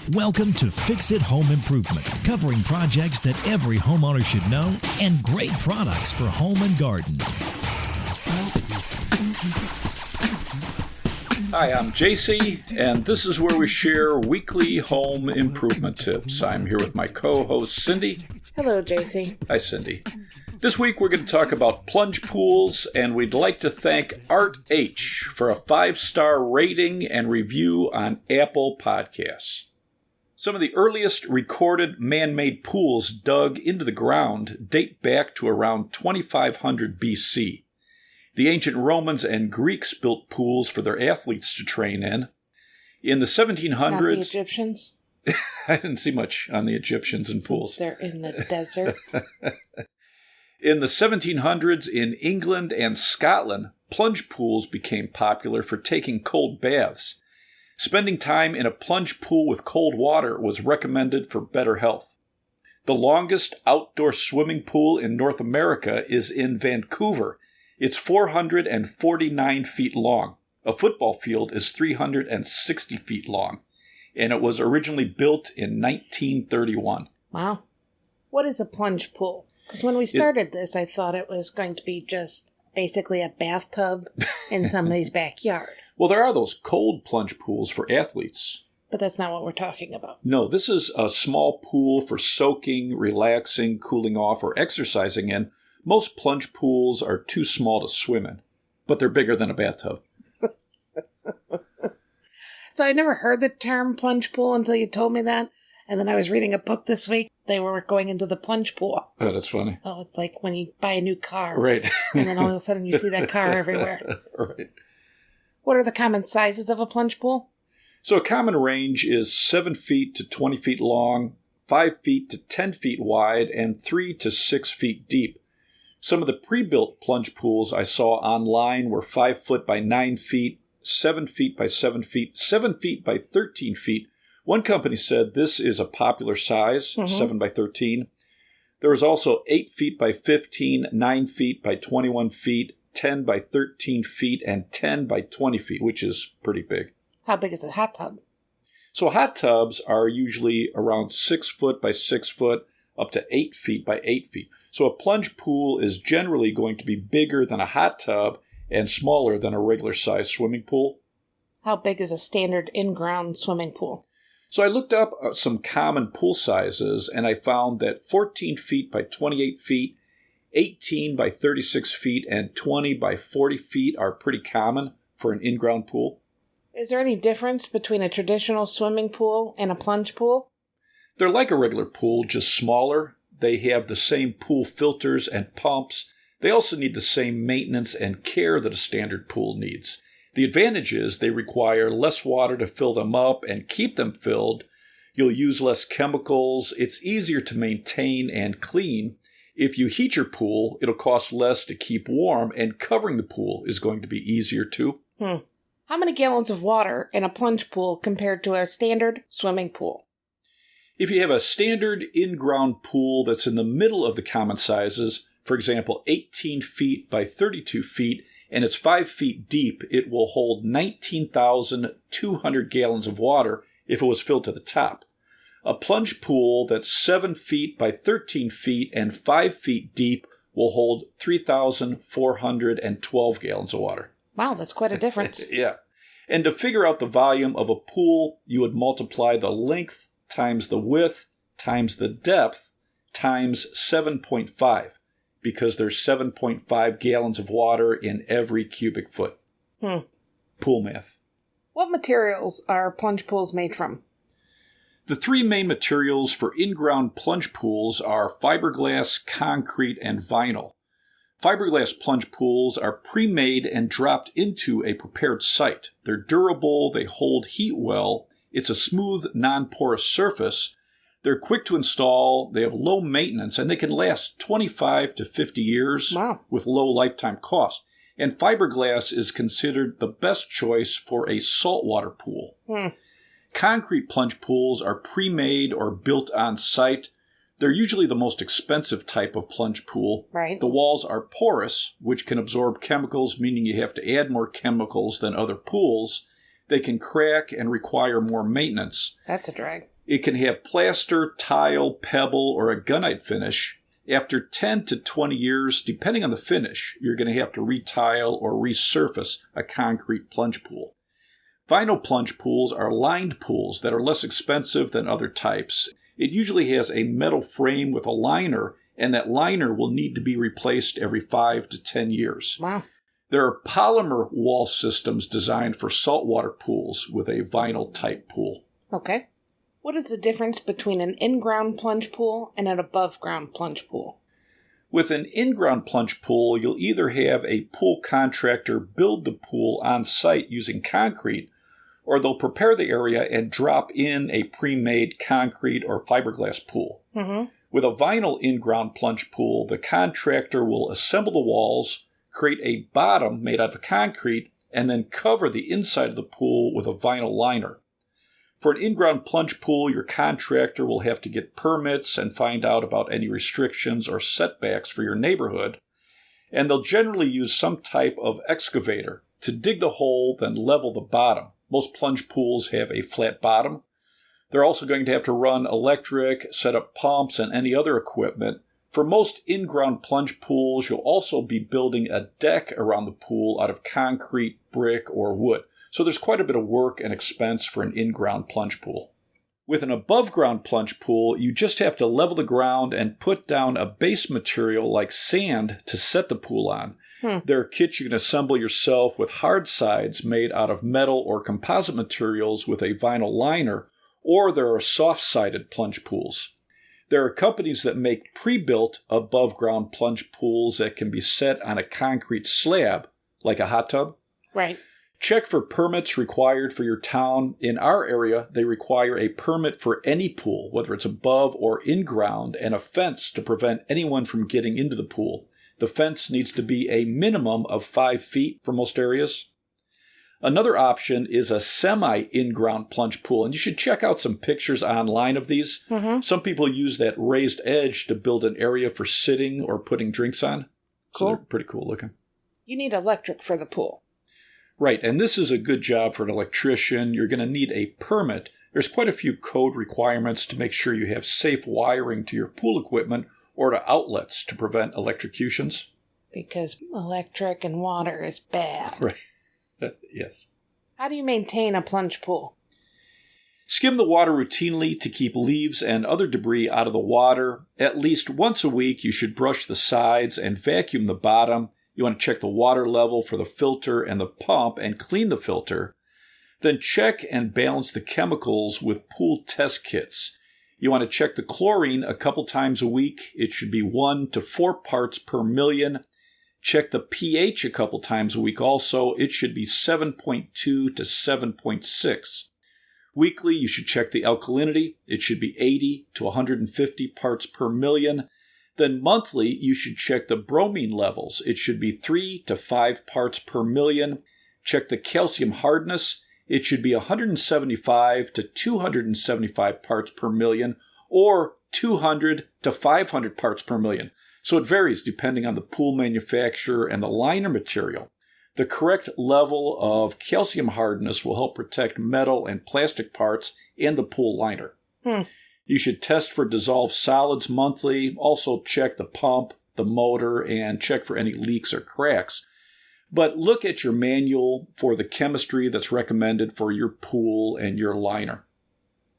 Welcome to Fix It Home Improvement, covering projects that every homeowner should know and great products for home and garden. Hi, I'm JC, and this is where we share weekly home improvement tips. I'm here with my co-host, Cindy. Hello, JC. Hi, Cindy. This week we're going to talk about plunge pools, and we'd like to thank Art H for a 5-star rating and review on Apple Podcasts. Some of the earliest recorded man-made pools dug into the ground date back to around 2500 BC. The ancient Romans and Greeks built pools for their athletes to train in. In the 1700s... Not the Egyptians? I didn't see much on the Egyptians and pools. They're in the desert. In the 1700s, in England and Scotland, plunge pools became popular for taking cold baths. Spending time in a plunge pool with cold water was recommended for better health. The longest outdoor swimming pool in North America is in Vancouver. It's 449 feet long. A football field is 360 feet long, and it was originally built in 1931. Wow. What is a plunge pool? Because when we started this, I thought it was going to be just basically a bathtub in somebody's backyard. Well, there are those cold plunge pools for athletes. But that's not what we're talking about. No, this is a small pool for soaking, relaxing, cooling off, or exercising in. Most plunge pools are too small to swim in, but they're bigger than a bathtub. So I never heard the term plunge pool until you told me that. And then I was reading a book this week. They were going into the plunge pool. Oh, that's funny. Oh, it's like when you buy a new car. Right. And then all of a sudden you see that car everywhere. Right. What are the common sizes of a plunge pool? So a common range is 7 feet to 20 feet long, 5 feet to 10 feet wide, and 3 to 6 feet deep. Some of the pre-built plunge pools I saw online were 5 foot by 9 feet, 7 feet by 7 feet, 7 feet by 13 feet. One company said this is a popular size, 7 by 13. There was also 8 feet by 15, 9 feet by 21 feet, 10 by 13 feet, and 10 by 20 feet, which is pretty big. How big is a hot tub? So hot tubs are usually around 6 foot by 6 foot, up to 8 feet by 8 feet. So a plunge pool is generally going to be bigger than a hot tub and smaller than a regular-sized swimming pool. How big is a standard in-ground swimming pool? So I looked up some common pool sizes, and I found that 14 feet by 28 feet, 18 by 36 feet, and 20 by 40 feet are pretty common for an in-ground pool. Is there any difference between a traditional swimming pool and a plunge pool? They're like a regular pool, just smaller. They have the same pool filters and pumps. They also need the same maintenance and care that a standard pool needs. The advantage is they require less water to fill them up and keep them filled. You'll use less chemicals. It's easier to maintain and clean. If you heat your pool, it'll cost less to keep warm, and covering the pool is going to be easier too. How many gallons of water in a plunge pool compared to a standard swimming pool? If you have a standard in-ground pool that's in the middle of the common sizes, for example, 18 feet by 32 feet, and it's 5 feet deep, it will hold 19,200 gallons of water if it was filled to the top. A plunge pool that's 7 feet by 13 feet and 5 feet deep will hold 3,412 gallons of water. Wow, that's quite a difference. Yeah. And to figure out the volume of a pool, you would multiply the length times the width times the depth times 7.5. Because there's 7.5 gallons of water in every cubic foot. Pool math. What materials are plunge pools made from? The 3 main materials for in-ground plunge pools are fiberglass, concrete, and vinyl. Fiberglass plunge pools are pre-made and dropped into a prepared site. They're durable, they hold heat well, it's a smooth, non-porous surface. They're quick to install, they have low maintenance, and they can last 25 to 50 years with low lifetime cost. And fiberglass is considered the best choice for a saltwater pool. Concrete plunge pools are pre-made or built on site. They're usually the most expensive type of plunge pool. Right. The walls are porous, which can absorb chemicals, meaning you have to add more chemicals than other pools. They can crack and require more maintenance. That's a drag. It can have plaster, tile, pebble, or a gunite finish. After 10 to 20 years, depending on the finish, you're going to have to retile or resurface a concrete plunge pool. Vinyl plunge pools are lined pools that are less expensive than other types. It usually has a metal frame with a liner, and that liner will need to be replaced every 5 to 10 years. Wow. There are polymer wall systems designed for saltwater pools with a vinyl type pool. Okay. What is the difference between an in-ground plunge pool and an above-ground plunge pool? With an in-ground plunge pool, you'll either have a pool contractor build the pool on site using concrete, or they'll prepare the area and drop in a pre-made concrete or fiberglass pool. Mm-hmm. With a vinyl in-ground plunge pool, the contractor will assemble the walls, create a bottom made out of concrete, and then cover the inside of the pool with a vinyl liner. For an in-ground plunge pool, your contractor will have to get permits and find out about any restrictions or setbacks for your neighborhood, and they'll generally use some type of excavator to dig the hole, then level the bottom. Most plunge pools have a flat bottom. They're also going to have to run electric, set up pumps, and any other equipment. For most in-ground plunge pools, you'll also be building a deck around the pool out of concrete, brick, or wood. So there's quite a bit of work and expense for an in-ground plunge pool. With an above-ground plunge pool, you just have to level the ground and put down a base material like sand to set the pool on. There are kits you can assemble yourself with hard sides made out of metal or composite materials with a vinyl liner, or there are soft-sided plunge pools. There are companies that make pre-built above-ground plunge pools that can be set on a concrete slab, like a hot tub. Right. Check for permits required for your town. In our area, they require a permit for any pool, whether it's above or in ground, and a fence to prevent anyone from getting into the pool. The fence needs to be a minimum of 5 feet for most areas. Another option is a semi-in-ground plunge pool, and you should check out some pictures online of these. Mm-hmm. Some people use that raised edge to build an area for sitting or putting drinks on. Cool. So they're pretty cool looking. You need electric for the pool. Right, and this is a good job for an electrician. You're going to need a permit. There's quite a few code requirements to make sure you have safe wiring to your pool equipment or to outlets to prevent electrocutions. Because electric and water is bad. Right. Yes. How do you maintain a plunge pool? Skim the water routinely to keep leaves and other debris out of the water. At least once a week, you should brush the sides and vacuum the bottom. You want to check the water level for the filter and the pump and clean the filter. Then check and balance the chemicals with pool test kits. You want to check the chlorine a couple times a week. It should be 1 to 4 parts per million. Check the pH a couple times a week also. It should be 7.2 to 7.6. Weekly, you should check the alkalinity. It should be 80 to 150 parts per million. Then monthly, you should check the bromine levels. It should be 3 to 5 parts per million. Check the calcium hardness. It should be 175 to 275 parts per million, or 200 to 500 parts per million. So it varies depending on the pool manufacturer and the liner material. The correct level of calcium hardness will help protect metal and plastic parts and the pool liner. You should test for dissolved solids monthly. Also check the pump, the motor, and check for any leaks or cracks. But look at your manual for the chemistry that's recommended for your pool and your liner.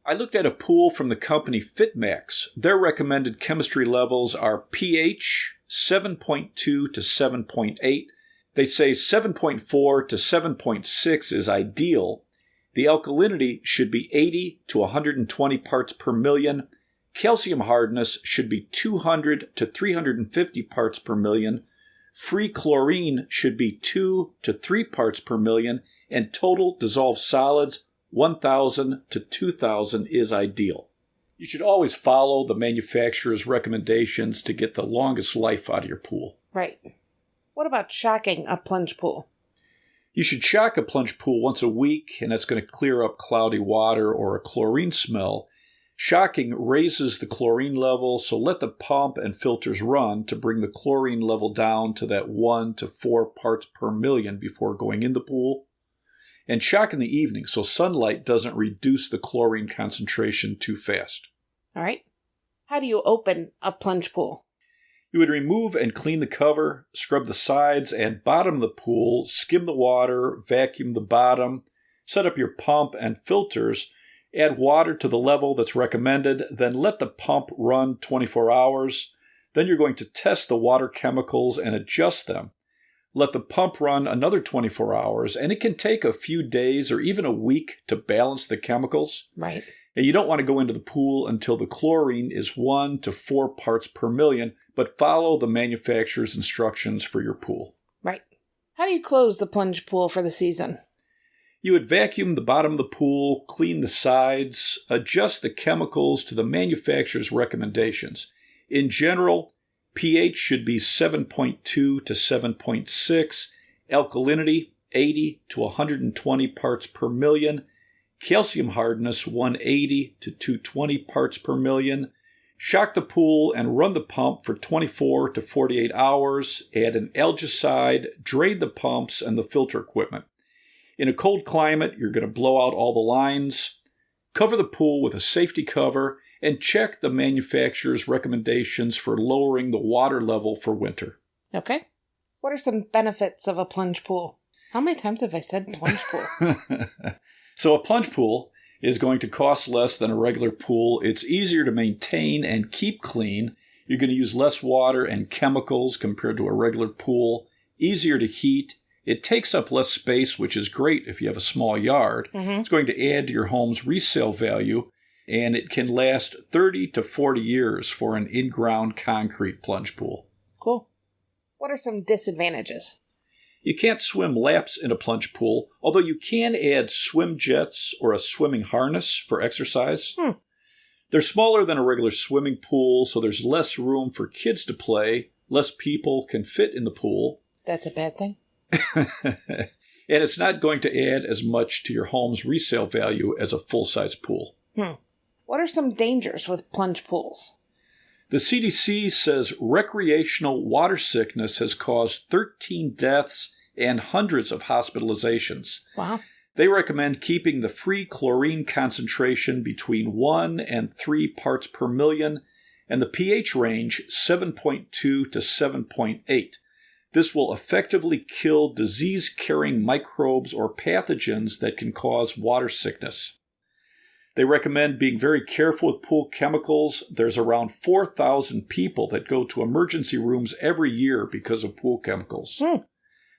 I looked at a pool from the company FitMax. Their recommended chemistry levels are pH 7.2 to 7.8. They say 7.4 to 7.6 is ideal. The alkalinity should be 80 to 120 parts per million. Calcium hardness should be 200 to 350 parts per million. Free chlorine should be 2 to 3 parts per million. And total dissolved solids, 1,000 to 2,000 is ideal. You should always follow the manufacturer's recommendations to get the longest life out of your pool. Right. What about shocking a plunge pool? You should shock a plunge pool once a week, and that's going to clear up cloudy water or a chlorine smell. Shocking raises the chlorine level, so let the pump and filters run to bring the chlorine level down to that 1 to 4 parts per million before going in the pool. and shock in the evening so sunlight doesn't reduce the chlorine concentration too fast. All right. How do you open a plunge pool? You would remove and clean the cover, scrub the sides and bottom of the pool, skim the water, vacuum the bottom, set up your pump and filters, add water to the level that's recommended, then let the pump run 24 hours. Then you're going to test the water chemicals and adjust them. Let the pump run another 24 hours, and it can take a few days or even a week to balance the chemicals. Right. And you don't want to go into the pool until the chlorine is 1 to 4 parts per million, but follow the manufacturer's instructions for your pool. Right. How do you close the plunge pool for the season? You would vacuum the bottom of the pool, clean the sides, adjust the chemicals to the manufacturer's recommendations. In general, pH should be 7.2 to 7.6, alkalinity 80 to 120 parts per million, calcium hardness 180 to 220 parts per million. Shock the pool and run the pump for 24 to 48 hours. Add an algicide, drain the pumps and the filter equipment. In a cold climate, you're going to blow out all the lines. Cover the pool with a safety cover and check the manufacturer's recommendations for lowering the water level for winter. Okay. What are some benefits of a plunge pool? How many times have I said plunge pool? So a plunge pool is going to cost less than a regular pool. It's easier to maintain and keep clean. You're going to use less water and chemicals compared to a regular pool. Easier to heat. It takes up less space, which is great if you have a small yard. Mm-hmm. It's going to add to your home's resale value, and it can last 30 to 40 years for an in-ground concrete plunge pool. Cool. What are some disadvantages? You can't swim laps in a plunge pool, although you can add swim jets or a swimming harness for exercise. They're smaller than a regular swimming pool, so there's less room for kids to play. Less people can fit in the pool. That's a bad thing. And it's not going to add as much to your home's resale value as a full-size pool. What are some dangers with plunge pools? The CDC says recreational water sickness has caused 13 deaths and hundreds of hospitalizations. Wow. They recommend keeping the free chlorine concentration between 1 and 3 parts per million and the pH range 7.2 to 7.8. This will effectively kill disease-carrying microbes or pathogens that can cause water sickness. They recommend being very careful with pool chemicals. There's around 4,000 people that go to emergency rooms every year because of pool chemicals.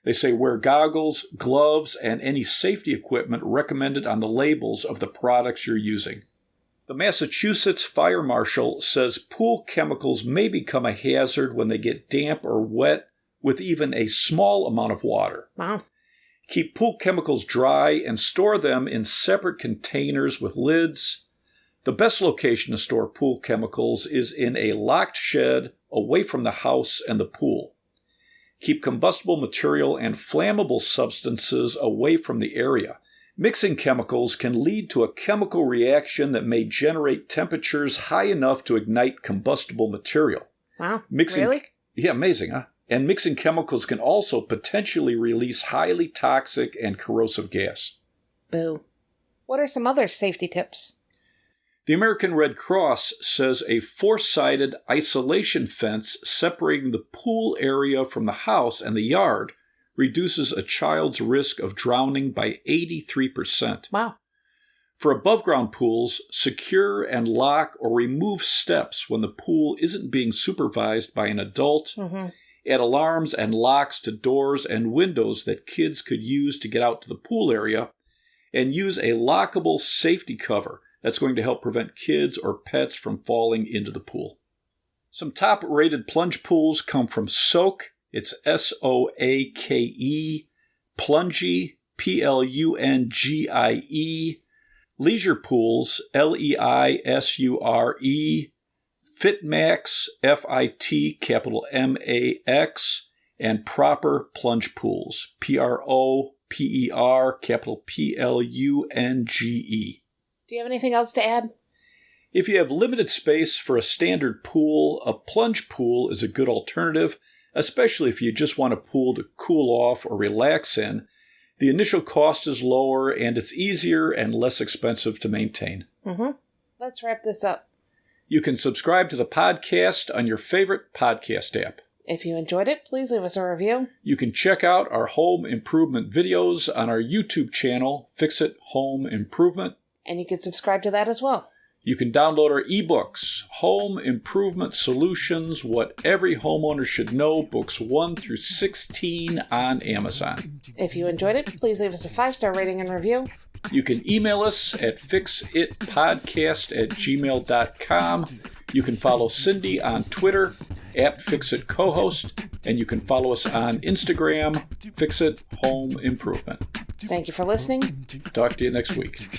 They say wear goggles, gloves, and any safety equipment recommended on the labels of the products you're using. The Massachusetts Fire Marshal says pool chemicals may become a hazard when they get damp or wet with even a small amount of water. Wow. Keep pool chemicals dry and store them in separate containers with lids. The best location to store pool chemicals is in a locked shed away from the house and the pool. Keep combustible material and flammable substances away from the area. Mixing chemicals can lead to a chemical reaction that may generate temperatures high enough to ignite combustible material. Wow, really? Yeah, amazing, huh? And mixing chemicals can also potentially release highly toxic and corrosive gas. Boo. What are some other safety tips? The American Red Cross says a four-sided isolation fence separating the pool area from the house and the yard reduces a child's risk of drowning by 83%. Wow. For above-ground pools, secure and lock or remove steps when the pool isn't being supervised by an adult. Add alarms and locks to doors and windows that kids could use to get out to the pool area, and use a lockable safety cover that's going to help prevent kids or pets from falling into the pool. Some top-rated plunge pools come from Soak. It's Soake, Plunge, Plungie, Leisure Pools, Leisure, FitMax, FIT, capital MAX, and Proper Plunge Pools, PROPER, capital PLUNGE. Do you have anything else to add? If you have limited space for a standard pool, a plunge pool is a good alternative, especially if you just want a pool to cool off or relax in. The initial cost is lower, and it's easier and less expensive to maintain. Let's wrap this up. You can subscribe to the podcast on your favorite podcast app. If you enjoyed it, please leave us a review. You can check out our home improvement videos on our YouTube channel, Fix It Home Improvement. And you can subscribe to that as well. You can download our ebooks, Home Improvement Solutions, What Every Homeowner Should Know, books 1 through 16 on Amazon. If you enjoyed it, please leave us a 5-star rating and review. You can email us at fixitpodcast@gmail.com. You can follow Cindy on Twitter @FixitCohost, and you can follow us on Instagram, Fixit Home Improvement. Thank you for listening. Talk to you next week.